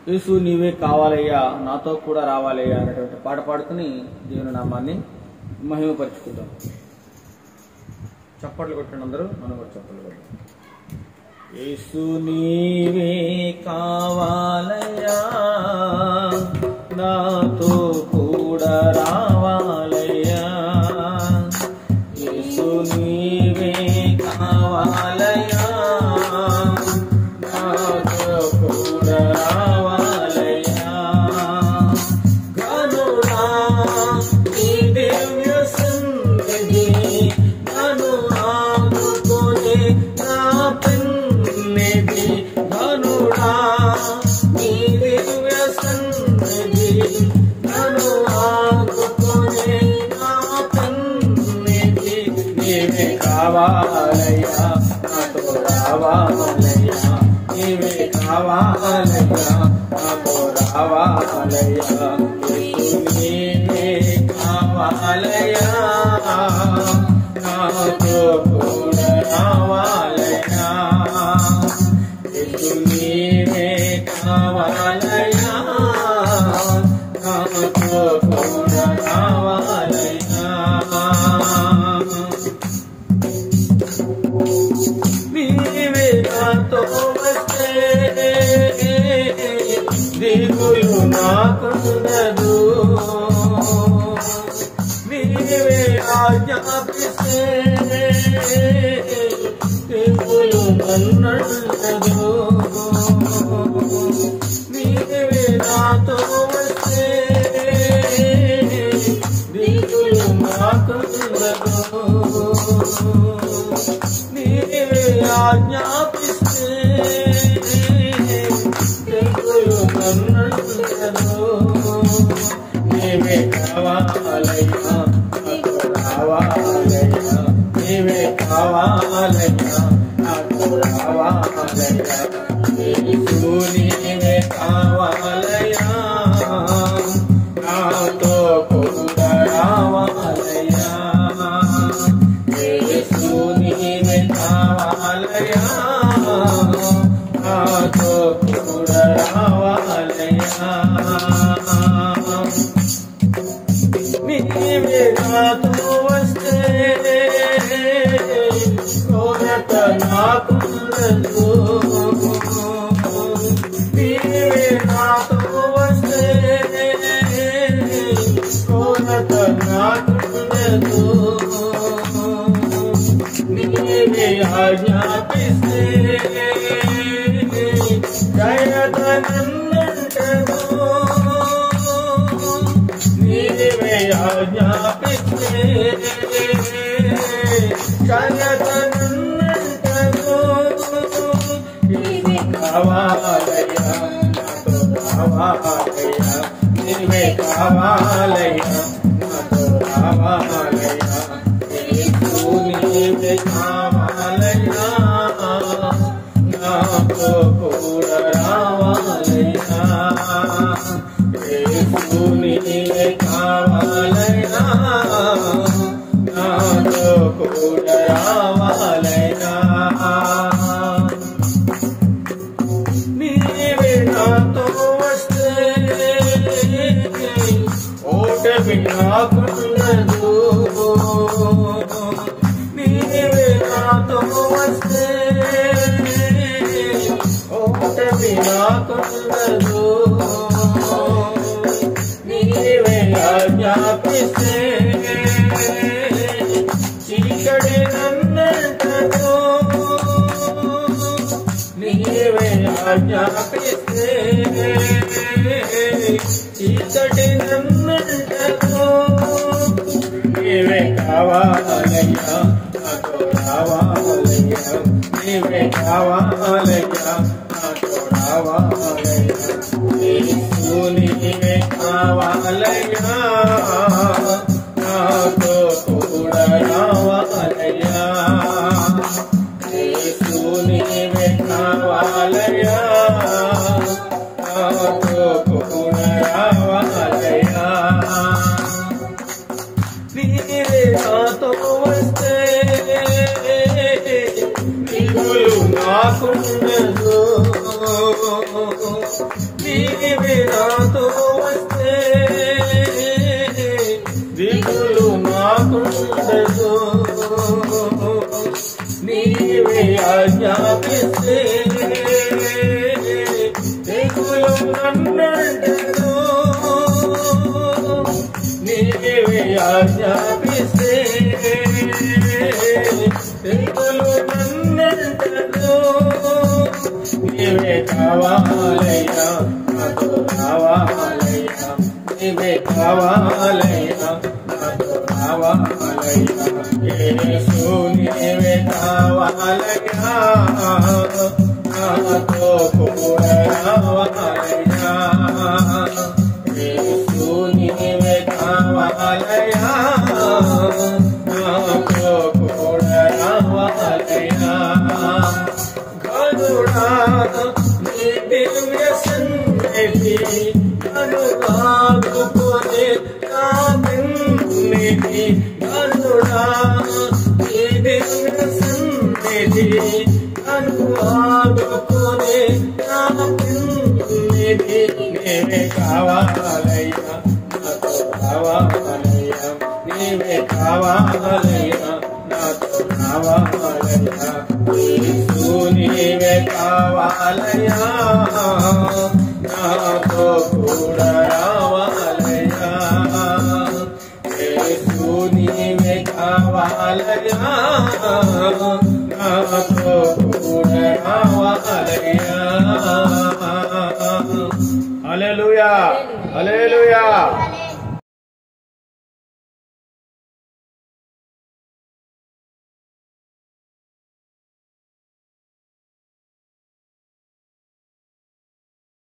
యేసు నీవే కావాలయ్యా, నాతో కూడా రావాలయ్యా అనేటువంటి పాట పాడుకుని దేవుని నామాన్ని మహిమపరుచుకుందాం. చప్పట్లు కొట్టండి అందరూ, మనం కూడా చప్పట్లు కొట్టాం. యేసు నీవే కావాలయ్యా, నాతో కూడా రావాలయ్యా. యేసు నీవే కావాలయ్యా, నాతో కూడా రావాలయ్యా. గనుడా నీ దివ్య సన్నిధి నన్ను ఆదుకునే నా పెన్నిధి. గనుడా నీ దివ్య సన్నిధి నన్ను ఆదుకునే నా పెన్నిధి. నీవే కావాలయ్యా, నాతో రావాలయ్యా. నీవే కావాలయ్యా, నాతో రావాలయ్యా. యేసు నీవే కావాలయ్యా, నాతో కూడా రావాలయ్యా. యేసు నీవే కావాలయ్యా, నాతో కూడా రావాలయ్యా. నీవే నాతో వస్తే దిగులు నాకుండదు. నీవే ఆజ్ఞాపిస్తే దిగులు నన్నుండదు. నీవే నాతో వస్తే దిగులు నాకుండదు. నీవే ఆజ్ఞాపిస్తే దిగులు నన్నుండదు. నీవే కావాలయ్యా, నాతో రావాలయ్యా. నీవే కావాలయ్యా, నాతో రావాలయ్యా. యేసు నీవే కావాలయ్యా, నాతో కూడా రావాలయ్యా. యేసు నీవే కావాలయ్యా, నాతో కూడా రావాలయ్యా. నీవే నాతో వస్తే కొరత నాకుండదు. నీవే నాతో వస్తే కొరత నాకుండదు. నీవే ఆజ్ఞాపిస్తే జయత నన్నుండదు. నీవే ఆజ్ఞాపిస్తే జయత నన్నుండదు. నీవే కావాలయ్యా, నాతో రావాలయ్యా. నీవే కావాలయ్యా, నాతో రావాలయ్యా. యేసు నీవే కావాలయ్యా, నాతో కూడా రావాలయ్యా. యేసు నీవే కావాలయ్యా, నాతో కూడా రావాలయ్యా. నీవే నాతో వస్తే ఓటమి నాకుండదు. నీవే నాతో వస్తే ఓటమి నాకుండదు. నీవే ఆజ్ఞాపిస్తే చీకటి నన్నుండదు. నీవే ఆజ్ఞాపిస్తే చీకటి నన్నుండదు. నీవే కావాలయ్యా, నాతో రావాలయ్యా. నీవే కావాలయ్యా, నాతో రావాలయ్యా. యేసు నీవే కావాలయ్యా, నాతో కూడా రావాలయ్యా. యేసు నీవే కావాలయ్యా, నాతో కూడా రావాలయ్యా. నీవే నాతో వస్తే దిగులు నాకుండదు. నీవే నాతో వస్తే దిగులు నాకుండదు. నీవే ఆజ్ఞాపిస్తే దిగులు నన్నంటదు. నీవే ఆజ్ఞాపిస్తే దిగులు నన్నంటదు. నీవే కావాలయ్యా నాతో రావాలయ్యా. నీవే కావాలయ్యా నాతో రావాలయ్యా. యేసు నీవే కావాలయ్యా నాతో కూడా రావాలయ్యా. యేసు నీవే కావాలయ్యా నాతో కూడా రావాలయ్యా. గరుడా నీ దివ్య సన్నిధి నన్ను ఆదుకునే నా నిన్నిధి. గరుడా నీ దివ్య సన్నిధి నన్ను ఆదుకునే నా నిన్నిధి. నీవే కావాలయ్యా నాతో రావాలయ్యా. నీవే కావాలయ్యా నాతో రావాలయ్యా. యేసు నీవే కావాలయ్యా నాతో కూడా రావాలయ్యా. యేసు నీవే కావాలయ్యా నాతో కూడా రావాలయ్యా. హల్లెలూయా, హల్లెలూయా.